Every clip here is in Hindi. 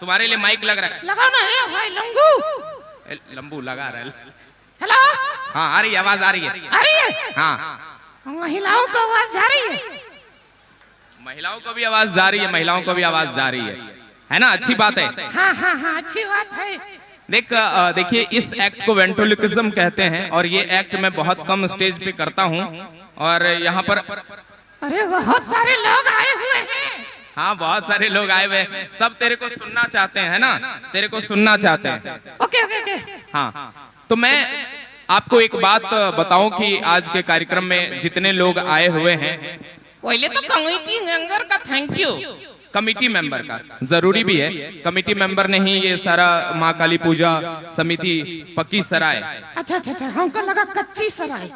तुम्हारे लिए माइक लग रहा है, लगाओ ना। ए भाई लंबू लंबू लगा रहा है। हेलो। हाँ आ रही है, आवाज आ रही है। आ रही है? हाँ महिलाओं को आवाज जा रही है? महिलाओं को भी आवाज जा रही है, महिलाओं को भी आवाज जा रही है ना? अच्छी बात है। हाँ हाँ हाँ अच्छी बात है। देखिए इस एक्ट को वेंट्रोलिक्विज्म कहते हैं और ये एक्ट मैं बहुत कम स्टेज पे करता हूँ और यहाँ पर अरे बहुत सारे लोग आए हुए हैं। हाँ बहुत सारे लोग आए हुए हैं, सब तेरे को सुनना चाहते हैं ना, तेरे को सुनना चाहते हैं। Okay okay okay. हाँ तो मैं आपको एक बात बताऊं कि आज के कार्यक्रम में जितने लोग आए हुए हैं, पहले तो कमेटी मेंबर का थैंक यू। कमेटी मेंबर का जरूरी भी है, कमेटी मेंबर ने ही ये सारा माँ काली पूजा समिति पक्की सराय। अच्छा अच्छा अच्छा, हमको लगा कच्ची सराय।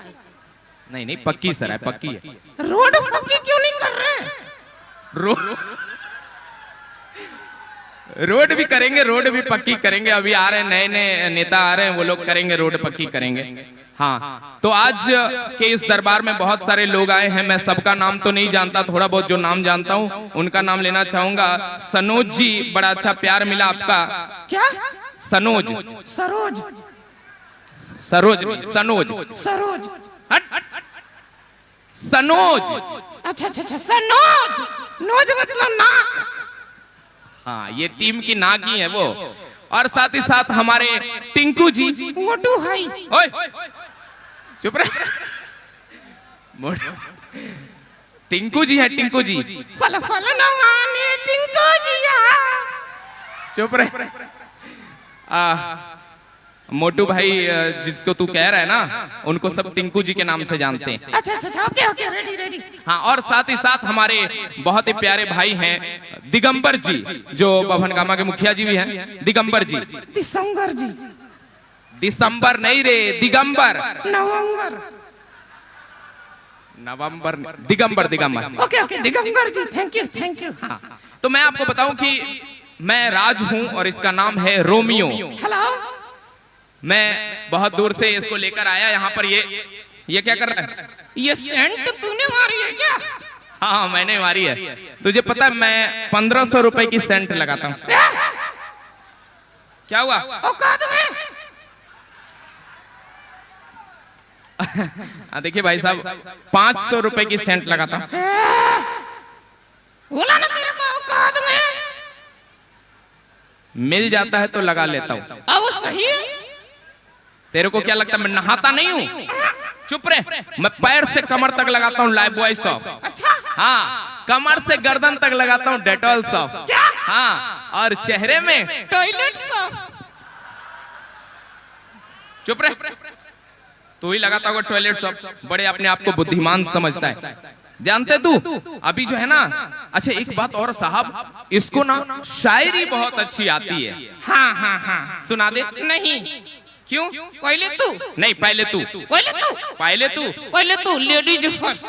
नहीं नहीं पक्की सराय, पक्की है। रोड पक्की क्यों नहीं कर रहे? रोड भी करेंगे, रोड भी पक्की करेंगे। अभी आ रहे नए नए नेता आ रहे हैं, वो लोग करेंगे, रोड पक्की करेंगे। हाँ तो आज के इस दरबार में बहुत सारे लोग आए हैं। मैं सबका नाम तो नहीं जानता, थोड़ा बहुत जो नाम जानता हूँ उनका नाम लेना चाहूंगा। सनोज जी, बड़ा अच्छा प्यार मिला आपका। क्या? सनोज? सरोज? सरोज सनोज सरोज सनोज। अच्छा अच्छा अच्छा सनोज। नोज मतलब नाक। हाँ ये टीम की नाक ही है वो। और साथ ही साथ हमारे टिंकू जी। मोटू भाई। ओए चुप रहे। टिंकू जी है, टिंकू जी। फल फल नवाने टिंकू जी। चुप रहे। मोटू भाई जिसको तू कह रहा है ना, उनको सब टिंकू जी के नाम से जानते हैं। अच्छा अच्छा ओके ओके रेडी रेडी। हाँ और साथ ही साथ हमारे बहुत ही प्यारे भाई हैं दिगंबर जी, जो बभनगामा के मुखिया जी भी हैं। दिगंबर जी। दिसंबर जी। दिसंबर नहीं रे, दिगंबर। नवंबर। नवंबर Digambar, Digambar. Okay okay Digambar ji, thank you thank you. हाँ तो मैं आपको बताऊं कि मैं राज हूं और इसका नाम है रोमियो। हेलो। मैं बहुत दूर से इसको लेकर आया यहाँ पर। ये क्या कर रहा है? ये सेंट तूने मारी है क्या? हाँ मैंने मारी है। तुझे पता है मैं 1500 रुपए की सेंट लगाता हूँ। क्या हुआ? औकात में। देखिए भाई साहब 500 रुपए की सेंट लगाता हूँ। बोला ना तेरे को औकात में। मिल जाता है तो लगा लेता हूँ। अब सही है। तेरे को क्या लगता है मैं नहाता नहीं हूँ? चुप रहे। मैं पैर से कमर तक लगाता हूँ लाइफ बॉय सॉफ। अच्छा। हाँ कमर से गर्दन तक लगाता हूँ डेटॉल सॉफ। क्या? हाँ और चेहरे में टॉयलेट सॉफ। चुप रहे। तू ही लगाता होगा टॉयलेट सॉफ। बड़े अपने आप को बुद्धिमान समझता है, जानते तू? अभी जो है ना, अच्छा एक बात और साहब, इसको ना शायरी बहुत अच्छी आती है। हाँ हाँ हाँ सुना दे। नहीं। क्यों? पहले तू। नहीं पहले तू। पहले तू। पहले तू। पहले तू लेडीज फर्स्ट।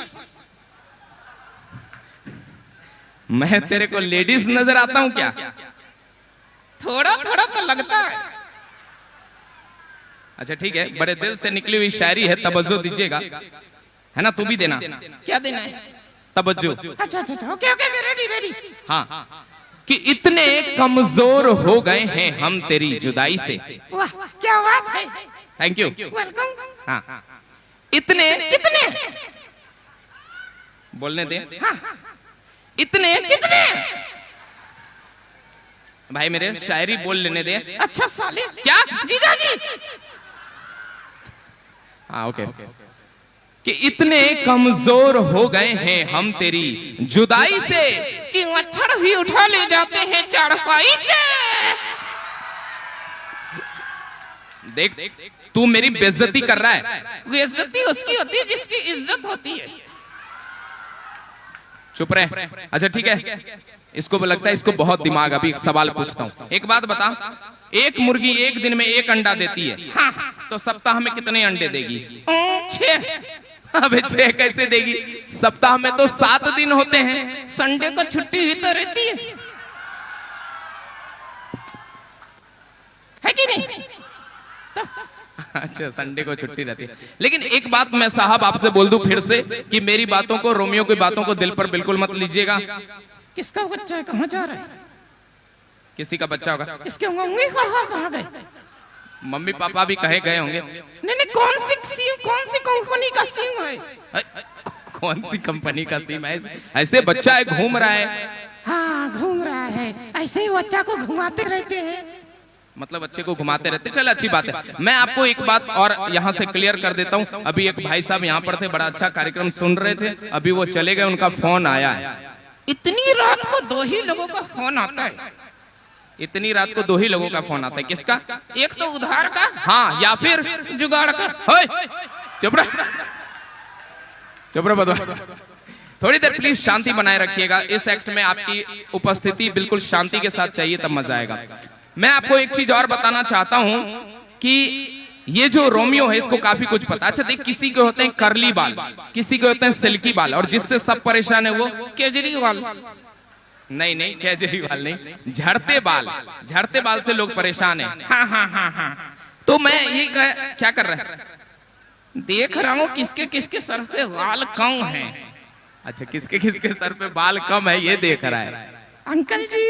मैं तेरे को लेडीज नजर आता हूँ क्या? थोड़ा थोड़ा तो लगता है। अच्छा ठीक है, बड़े दिल से निकली हुई शायरी है, तवज्जो दीजिएगा, है ना? तू भी देना। क्या देना है? तवज्जो। अच्छा अच्छा ओके ओके रेडी रेडी। हाँ कि इतने कमजोर हो गए हैं हम तेरी जुदाई से। वाह क्या बात है। Thank you. वेलकम। हाँ इतने कितने? बोलने दे। हाँ। इतने कितने? भाई मेरे शायरी बोल लेने दे। अच्छा साले। क्या? जीजा जी। हाँ ओके। कि इतने कमजोर हो गए हैं हम तेरी जुदाई से कि मच्छर भी उठा ले जाते हैं चारपाई से। देख तू मेरी बेइज्जती कर रहा है। बेइज्जती उसकी होती है जिसकी इज्जत होती है। चुप रहे। अच्छा ठीक है, इसको लगता है इसको बहुत दिमाग। अभी एक सवाल पूछता हूँ, एक बात बता, एक मुर्गी एक दिन में एक अंडा देती है। हाँ। तो सप्ताह में कितने अंडे देगी? 6। अबे 6 कैसे देगी? सप्ताह में तो 7 दिन होते हैं। संडे को छुट्टी ही तो रहती है कि नहीं? अच्छा संडे को छुट्टी रहती है। लेकिन एक बात मैं साहब आपसे बोल दूं फिर से कि मेरी बातों को, रोमियो की बातों को दिल पर बिल्कुल मत लीजिएगा। किसका बच्चा है? कहाँ जा रहा है? किसी का बच्चा होगा। इसके उंगली कहाँ गए? मम्मी पापा भी कहे गए होंगे। नहीं, कौन सी कंपनी का सिम है? कौन सी कंपनी का सिम है? ऐसे बच्चा है घूम रहा है। हाँ, घूम रहा है, ऐसे ही बच्चा को घुमाते रहते हैं। मतलब बच्चे को घुमाते रहते। चल अच्छी बात है। मैं आपको एक बात और यहाँ से क्लियर कर देता हूँ। अभी एक भाई साहब यहाँ पर थे, बड़ा अच्छा कार्यक्रम सुन रहे थे, अभी वो चले गए, उनका फोन आया है। इतनी रात को 2 ही लोगों का फोन आता है? इतनी रात को 2 ही लोगों का फोन आता है? किसका? एक तो उधार का, हाँ, या फिर जुगाड़ का। चुप रह बदवा। थोड़ी देर प्लीज शांति बनाए रखिएगा। इस एक्ट में आपकी उपस्थिति बिल्कुल शांति के साथ चाहिए, तब मजा आएगा। मैं आपको एक चीज और बताना चाहता हूं कि ये जो रोमियो है इसको काफी कुछ पता। अच्छा देख, किसी के होते हैं करली बाल, किसी के होते हैं सिल्की बाल, और जिससे सब परेशान है वो केजरीवाल। नहीं, केजरीवाल नहीं, झड़ते बाल से लोग परेशान है। हाँ। तो मैं ये क्या कर रहा है? देख रहा हूँ किसके किसके सर पे बाल कम है। अच्छा, किसके किसके सर पे बाल कम है ये देख रहा है? अंकल जी।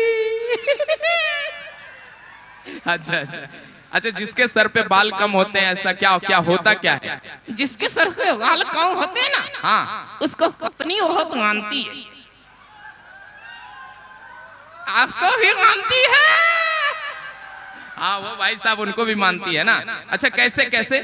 अच्छा, जिसके सर पे बाल कम होते हैं, ऐसा क्या होता क्या है? जिसके सर पे बाल कम होते हैं ना, हाँ, उसको पत्नी बहुत मानती है। आपको भी मानती है? हाँ, वो भाई साहब उनको भी मानती है ना। अच्छा, कैसे?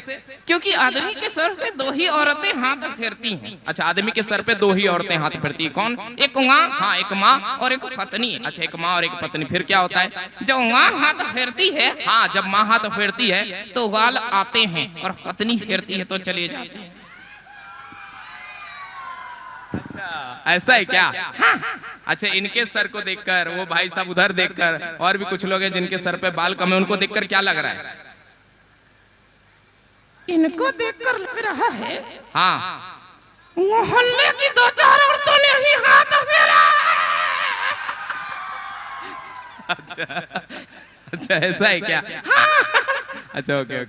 क्योंकि आदमी के सर पे 2 ही औरतें हाथ फेरती हैं। अच्छा, आदमी के सर पे 2 ही औरतें हाथ फेरती है। कौन? एक माँ, हाँ, एक माँ और एक पत्नी। अच्छा, एक माँ और एक पत्नी। फिर क्या होता है? जब माँ हाथ फेरती है, हाँ, जब माँ हाथ फेरती है तो बाल आते हैं, और पत्नी फेरती है तो चले जाते हैं। ऐसा है क्या? अच्छा, इनके सर को देखकर, वो भाई साहब उधर देखकर, और भी कुछ लोग हैं जिनके सर पे बाल कम है, उनको देखकर क्या लग रहा है? इनको देखकर लग रहा है हाँ, मोहल्ले की 2-4 औरतों ने ही हाथ फेरा। अच्छा, ऐसा है क्या? अच्छा, ओके।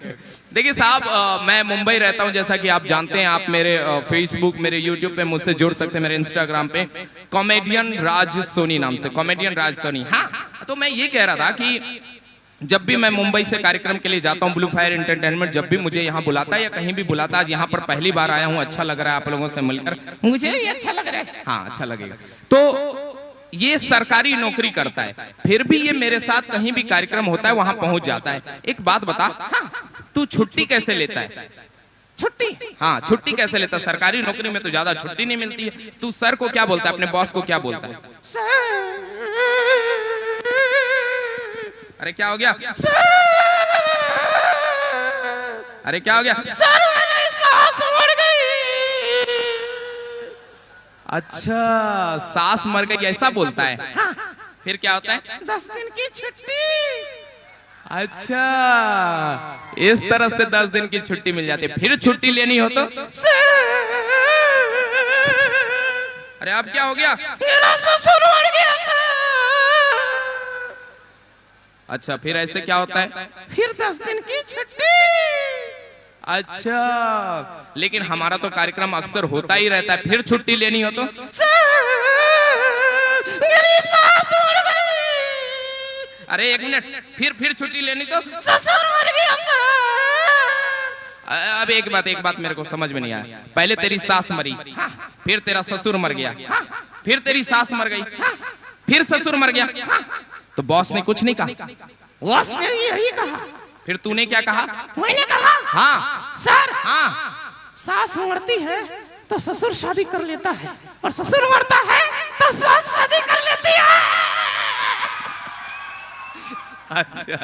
देखिए साहब, मैं मुंबई रहता हूं, जैसा कि आप जानते हैं। आप मेरे फेसबुक, मेरे यूट्यूब पे मुझसे जुड़ सकते हैं, मेरे इंस्टाग्राम पे कॉमेडियन राज सोनी नाम से, कॉमेडियन राज सोनी। हाँ, तो मैं ये कह रहा था कि जब भी मैं मुंबई से कार्यक्रम के लिए जाता हूँ, ब्लू फायर एंटरटेनमेंट जब भी मुझे यहाँ बुलाता है या कहीं भी बुलाता है, आज यहाँ पर पहली बार आया हूँ, अच्छा लग रहा है आप लोगों से मिलकर। मुझे भी अच्छा लग रहा है। हाँ, अच्छा लगेगा। तो ये सरकारी नौकरी करता है, फिर भी ये मेरे साथ कहीं भी कार्यक्रम होता है वहां पहुंच जाता है। एक बात बता, तू छुट्टी कैसे लेता है? छुट्टी? हाँ, छुट्टी कैसे लेता है? सरकारी नौकरी में तो ज्यादा छुट्टी नहीं मिलती है। तू सर को क्या बोलता है? अपने बॉस को क्या बोलता है? अरे क्या हो गया? अरे क्या हो गया? सर, मेरी सास मर गई। अच्छा, सास मर गई ऐसा बोलता है? हाँ। फिर क्या होता है? 10 दिन की छुट्टी। अच्छा, इस तरह से 10 दिन की छुट्टी मिल जाती है। फिर छुट्टी लेनी हो तो? अरे अब क्या हो गया? मेरा ससुर मर गया सर। अच्छा, फिर ऐसे क्या होता है? फिर 10 दिन की छुट्टी। अच्छा, लेकिन हमारा तो कार्यक्रम अक्सर होता ही रहता है, फिर छुट्टी लेनी हो तो? मेरी सास मर गई। अरे 1 मिनट, फिर छुट्टी लेनी तो? ससुर मर गया सर। अब एक बात मेरे को समझ में नहीं आया। पहले तेरी सास मरी, फिर तेरा ससुर मर गया, फिर तेरी सास मर गई, फिर ससुर मर गया, तो बॉस ने कुछ नहीं कहा? बॉस ने यही कहा। फिर तूने क्या कहा? मैंने कहा, हाँ सर, हाँ, सास मरती है तो ससुर शादी कर लेता है, और ससुर मरता है तो सास शादी कर लेती है। अच्छा,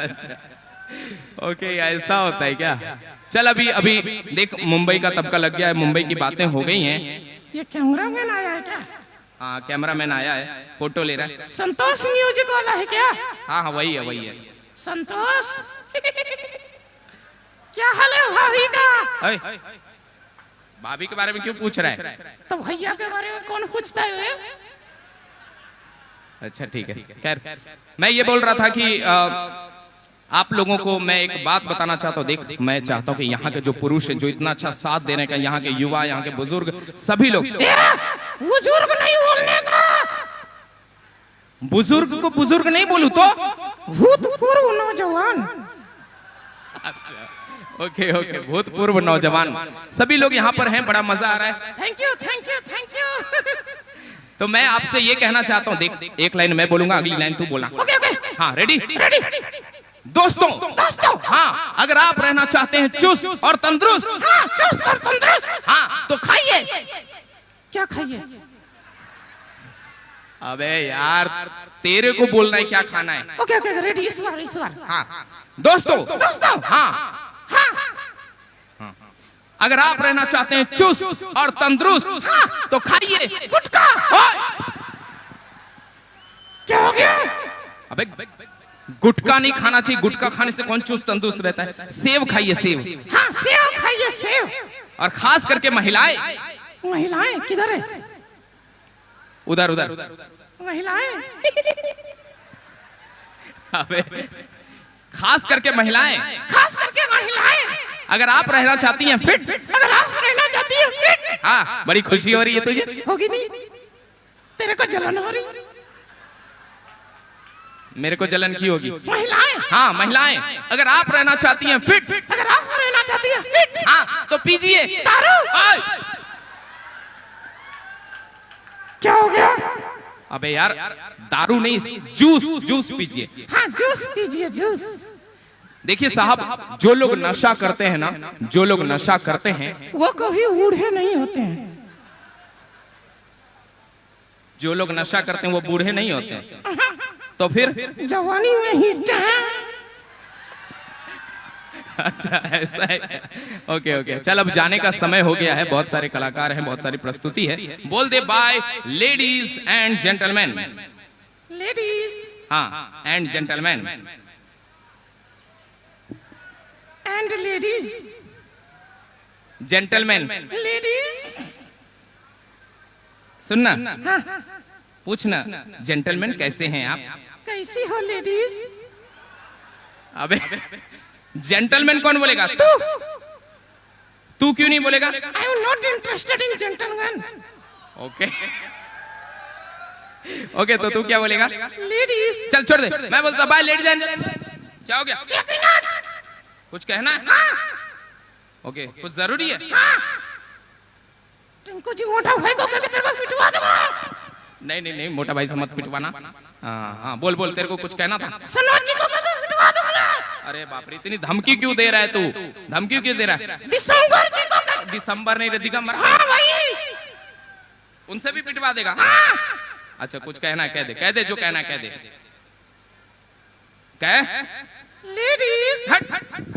ओके, ऐसा होता है क्या? चल, अभी देख, मुंबई का तबका लग गया है, मुंबई की बातें हो गई हैं। ये कैमरामैन आया है क्या? हाँ, कैमरामैन आया है, फोटो ले रहा है। संतोष म्यूजिक वाला है क्या? हाँ, वही है। संतोष, क्या हाल है भाभी का? भाभी के बारे में क्यों पूछ रहा है? तो भैया के बारे में कौन पूछता है? अच्छा, ठीक है। खैर, मैं ये बोल रहा था कि आप लोगों को मैं एक बात बताना चाहता हूँ। देख, मैं चाहता हूँ कि यहाँ के जो पुरुष है, जो इतना अच्छा साथ देने का, यहाँ के युवा, यहाँ के बुजुर्ग, सभी लोग। बुजुर्ग नहीं बोलने का। बुजुर्ग को बुजुर्ग नहीं बोलूं तो? भूतपूर्व नौजवान। अच्छा ओके ओके, भूतपूर्व नौजवान। सभी लोग यहाँ पर हैं, बड़ा मजा आ रहा है। Thank you thank you thank you. तो मैं आपसे ये कहना चाहता हूँ, देख एक लाइन मैं बोलूंगा, अगली लाइन तू बोलना। ओके ओके, हाँ रेडी? रेडी। दोस्तों दोस्तों, हाँ, अगर आप रहना चाहते हैं चुस्त और तंदुरुस्त, हाँ चुस्त और तंदुरुस्त, हाँ तो खाइए। क्या खाइए? अबे यार, तेरे को बोलना है क्या खाना है। ओके ओके, रेडी, इस बार। हाँ दोस्तों, दोस्तों, हाँ हाँ अगर आप रहना चाहते हैं चुस्त और तंदुरुस्त, हाँ तो खाइए गुटखा। क्या हो गया? अबे गुटखा नहीं खाना चाहिए, गुटखा खाने से कौन चुस्त तंदुरुस्त रहता है। सेब खाइए, सेब। हाँ सेब खाइए, सेब। और खास करके महिलाएं, महिलाएं किधर है? उधर उधर। महिलाएं। अबे खास करके महिलाएं, खास करके महिलाएं, अगर आप रहना चाहती हैं फिट, अगर आप रहना चाहती हैं फिट। हाँ बड़ी खुशी हो रही है तुझे। होगी नहीं? तेरे को जलन हो रही? मेरे को जलन की होगी। महिलाएं, हाँ महिलाएं, अगर आप रहना चाहती हैं फिट, अगर आप रहना चाहती हैं फिट, हाँ तो पीजिए दारू। आय। क्या हो गया? अबे यार, दारू नहीं, जूस, जूस पीजिए। हाँ जूस पीजिए, जूस। देखिए साहब, जो लोग नशा करते हैं ना, जो लोग नशा करते हैं, वो कभी बूढ़े नहीं होते हैं। जो लोग नशा करते हैं वो बूढ़े नहीं होते हैं। तो फिर जवानी में ही अच्छा ऐसा है। ओके ओके, चल अब जाने का समय हो गया है। बहुत सारे कलाकार हैं, बहुत सारी प्रस्तुति है। बोल दे bye ladies and gentleman. Ladies हाँ and gentleman. And ladies, gentleman. Ladies. सुनना, हाँ पूछना जेंटलमैन कैसे हैं आप। कैसी हो लेडीज? अबे जेंटलमैन कौन बोलेगा? तू क्यों नहीं बोलेगा? I am not interested in gentleman. Okay okay, तो तू क्या बोलेगा? लेडीज। चल छोड़ दे, मैं बोलता बाय लेडीज एंड। क्या हो गया? कुछ कहना है? ओके, कुछ जरूरी है? तुमको जी मोटा भाई को तेरे को पिटवा दूंगा। नहीं नहीं नहीं, मोटा भाई से मत पिटवाना। हाँ हाँ बोल बोल, तेरे को कुछ कहना था। सनोज जी को पिटवा दूंगा। अरे बाप रे, इतनी धमकी क्यों दे रहा है तू? धमकी क्यों दे रहा है? दिसंबर जी को। दिसंबर नहीं रे, दिगंबर। हाँ भाई, उनसे भी पिटवा देगा? अच्छा कुछ कहना है, कह दे, कह दे जो कहना है, कह दे। कह। लेडीज। हट हट हट।